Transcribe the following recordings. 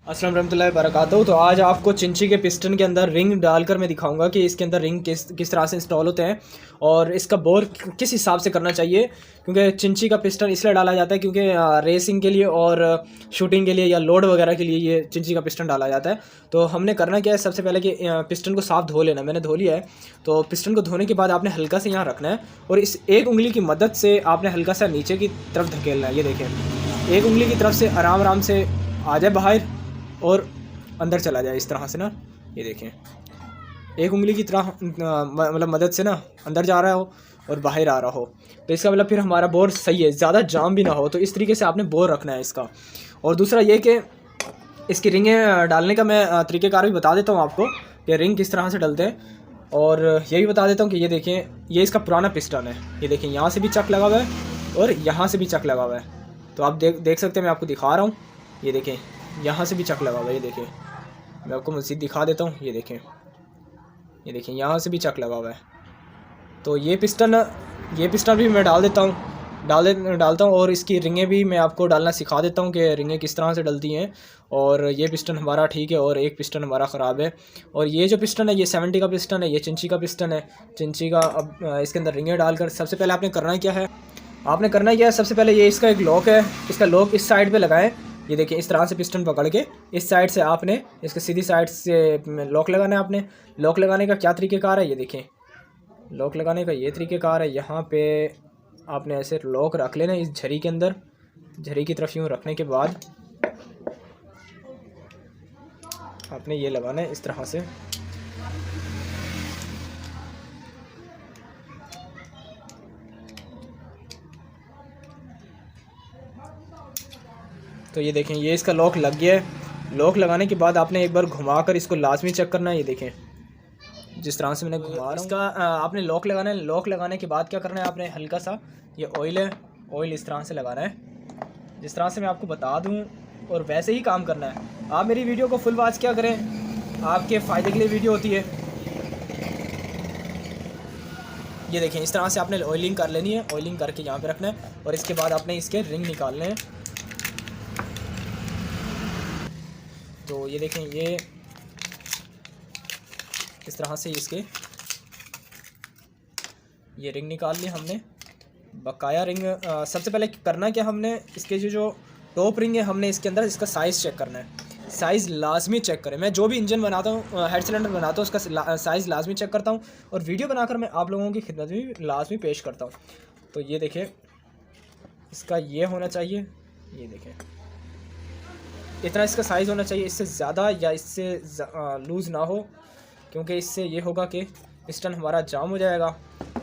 अस्सलाम रहमतुल्लाहि वबरकातुहू। तो आज आपको चिंची के पिस्टन के अंदर रिंग डालकर मैं दिखाऊंगा कि इसके अंदर रिंग किस तरह से इंस्टॉल होते हैं और इसका बोर किस हिसाब से करना चाहिए। क्योंकि चिंची का पिस्टन इसलिए डाला जाता है क्योंकि रेसिंग के लिए और शूटिंग के लिए या लोड वगैरह के लिए ये चिंची का पिस्टन डाला जाता है। तो हमने करना क्या है, सबसे पहले कि पिस्टन को साफ़ धो लेना। मैंने धो लिया है। तो पिस्टन को धोने के बाद आपने हल्का से यहाँ रखना है और इस एक उंगली की मदद से आपने हल्का सा नीचे की तरफ धकेलना है। ये देखें, एक उंगली की तरफ से आराम आराम से आ जाए बाहर और अंदर चला जाए इस तरह से ना। ये देखें, एक उंगली की तरह मतलब मदद से ना अंदर जा रहा हो और बाहर आ रहा हो, तो इसका मतलब फिर हमारा बोर सही है, ज़्यादा जाम भी ना हो। तो इस तरीके से आपने बोर रखना है इसका। और दूसरा ये कि इसकी रिंगें डालने का मैं तरीक़ेकार भी बता देता हूँ आपको कि रिंग किस तरह से डलते हैं। और ये भी बता देता हूँ कि ये देखें, ये इसका पुराना पिस्टन है। ये देखें, यहाँ से भी चक लगा हुआ है और यहाँ से भी चक लगा हुआ है। तो आप देख सकते हैं, मैं आपको दिखा रहा हूँ। ये देखें, यहाँ से भी चक लगा हुआ है। ये देखें, मैं आपको मज़ीद दिखा देता हूँ। ये देखें, यहाँ से भी चक लगा हुआ है। तो ये पिस्टन भी मैं डालता हूँ और इसकी रिंगें भी मैं आपको डालना सिखा देता हूँ कि रिंगें किस तरह से डलती हैं। और ये पिस्टन हमारा ठीक है और एक पिस्टन हमारा ख़राब है। और ये जो पिस्टन है ये 70 का पिस्टन है, ये चिंची का पिस्टन है। चिंची का अब इसके अंदर रिंगें डालकर सबसे पहले आपने करना क्या है, सबसे पहले ये इसका एक लॉक है, इसका लॉक इस साइड पे लगाएं। ये देखिए, इस तरह से पिस्टन पकड़ के इस साइड से आपने इसके सीधी साइड से लॉक लगाना है। आपने लॉक लगाने का क्या तरीक़ेकार है, ये देखें, लॉक लगाने का ये तरीक़ेकार है। यहाँ पे आपने ऐसे लॉक रख लेना इस झरी के अंदर, झरी की तरफ यूँ रखने के बाद आपने ये लगाना है इस तरह से। तो ये देखें, ये इसका लॉक लग गया है। लॉक लगाने के बाद आपने एक बार घुमाकर इसको लाजमी चेक करना है। ये देखें, जिस तरह से मैंने घुमा रहा हूं। इसका आपने लॉक लगाना है। लॉक लगाने के बाद क्या करना है, आपने हल्का सा ये ऑयल है, ऑयल इस तरह से लगाना है, जिस तरह से मैं आपको बता दूं, और वैसे ही काम करना है। आप मेरी वीडियो को फुल वॉच क्या करें, आपके फ़ायदे के लिए वीडियो होती है। ये देखें, इस तरह से आपने ऑयलिंग कर लेनी है। ऑयलिंग करके यहाँ पे रखना है और इसके बाद आपने इसके रिंग निकालने हैं। तो ये देखें, ये इस तरह से इसके ये रिंग निकाल ली हमने। बकाया रिंग सबसे पहले करना क्या, हमने इसके जो टॉप रिंग है, हमने इसके अंदर इसका साइज़ चेक करना है। साइज़ लाजमी चेक करें। मैं जो भी इंजन बनाता हूँ, हेड सिलेंडर बनाता हूँ, उसका साइज़ लाजमी चेक करता हूँ और वीडियो बनाकर मैं आप लोगों की खिदमत में लाजमी पेश करता हूँ। तो ये देखें, इसका ये होना चाहिए। ये देखें, इतना इसका साइज़ होना चाहिए, इससे ज़्यादा या इससे लूज़ ना हो, क्योंकि इससे ये होगा कि पिस्टन हमारा जाम हो जाएगा,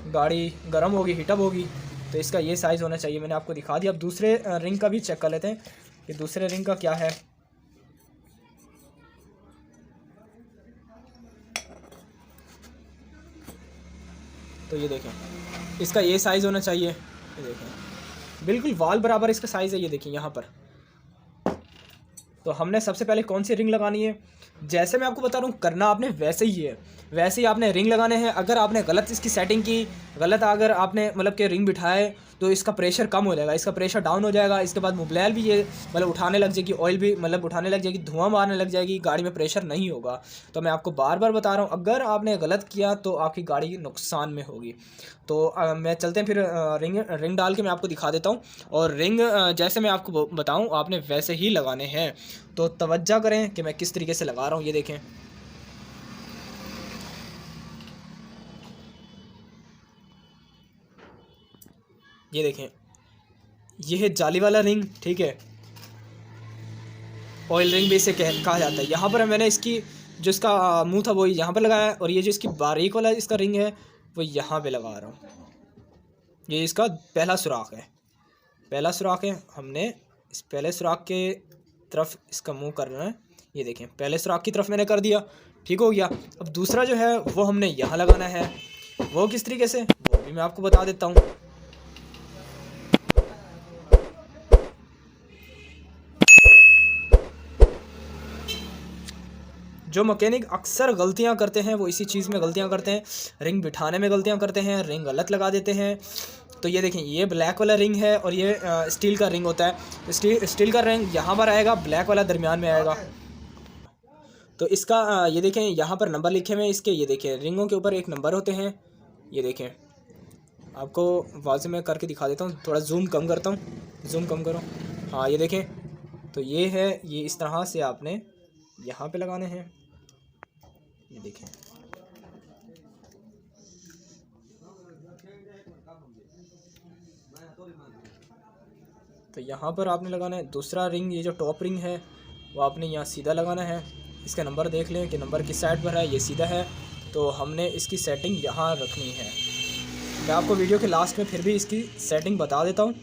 गाड़ी गर्म होगी, हीटअप होगी। तो इसका ये साइज़ होना चाहिए। मैंने आपको दिखा दिया। अब दूसरे रिंग का भी चेक कर लेते हैं कि दूसरे रिंग का क्या है। तो ये देखें, इसका ये साइज़ होना चाहिए। ये देखें, बिल्कुल वाल बराबर इसका साइज़ है। ये देखें यहाँ पर। तो हमने सबसे पहले कौन सी रिंग लगानी है, जैसे मैं आपको बता रहा हूँ, करना आपने वैसे ही है। वैसे ही आपने रिंग लगाने हैं। अगर आपने गलत इसकी सेटिंग की, गलत अगर आपने मतलब कि रिंग बिठाए, तो इसका प्रेशर कम हो जाएगा, इसका प्रेशर डाउन हो जाएगा। इसके बाद मोबिल भी ये मतलब उठाने लग जाएगी, ऑयल भी मतलब उठाने लग जाएगी, धुआं मारने लग जाएगी, गाड़ी में प्रेशर नहीं होगा। तो मैं आपको बार बार बता रहा हूँ, अगर आपने गलत किया तो आपकी गाड़ी नुकसान में होगी। तो मैं चलते हैं फिर रिंग डाल के मैं आपको दिखा देता हूँ। और रिंग जैसे मैं आपको बताऊँ, आपने वैसे ही लगाने हैं। तो तवज्जो करें कि मैं किस तरीके से लगा रहा हूँ। ये देखें, ये देखें, ये है जाली वाला रिंग, ठीक है। ऑयल रिंग भी इसे कहा जाता है। यहाँ पर मैंने इसकी जो इसका मुंह था वो यहाँ पर लगाया है, और ये जो इसकी बारीक वाला इसका रिंग है वो यहाँ पे लगा रहा हूँ। ये इसका पहला सुराख है, पहला सुराख है। हमने इस पहले सुराख के तरफ इसका मुंह करना है। ये देखें, पहले सुराख की तरफ मैंने कर दिया, ठीक हो गया। अब दूसरा जो है वो हमने यहाँ लगाना है। वो किस तरीके से, वो भी मैं आपको बता देता हूँ। जो मैकेनिक अक्सर गलतियां करते हैं वो इसी चीज़ में गलतियां करते हैं, रिंग बिठाने में गलतियां करते हैं, रिंग गलत लगा देते हैं। तो ये देखें, ये ब्लैक वाला रिंग है और ये स्टील का रिंग होता है। स्टील का रिंग यहाँ पर आएगा, ब्लैक वाला दरमियान में आएगा। तो इसका ये देखें यहाँ पर नंबर लिखे हुए हैं इसके, ये देखें रिंगों के ऊपर एक नंबर होते हैं। ये देखें, आपको वाज़े में करके दिखा देता हूँ, थोड़ा जूम कम करता हूँ, जूम कम करो। हाँ ये देखें, तो ये है, ये इस तरह से आपने यहाँ पे लगाने हैं। ये देखें, तो यहाँ पर आपने लगाना है। दूसरा रिंग, ये जो टॉप रिंग है वो आपने यहाँ सीधा लगाना है। इसका नंबर देख लें कि नंबर किस साइड पर है, ये सीधा है, तो हमने इसकी सेटिंग यहाँ रखनी है। मैं आपको वीडियो के लास्ट में फिर भी इसकी सेटिंग बता देता हूँ।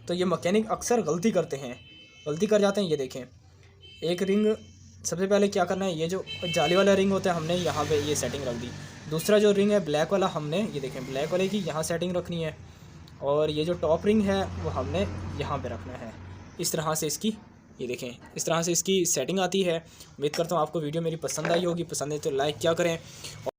तो ये मैकेनिक अक्सर गलती करते हैं, गलती कर जाते हैं। ये देखें, एक रिंग सबसे पहले क्या करना है, ये जो जाली वाला रिंग होता है हमने यहाँ पे ये सेटिंग रख दी। दूसरा जो रिंग है ब्लैक वाला, हमने ये देखें ब्लैक वाले की यहाँ सेटिंग रखनी है, और ये जो टॉप रिंग है वो हमने यहाँ पे रखना है। इस तरह से इसकी, ये देखें इस तरह से इसकी सेटिंग आती है। उम्मीद करता हूँ आपको वीडियो मेरी पसंद आई होगी। पसंद है तो लाइक क्या करें।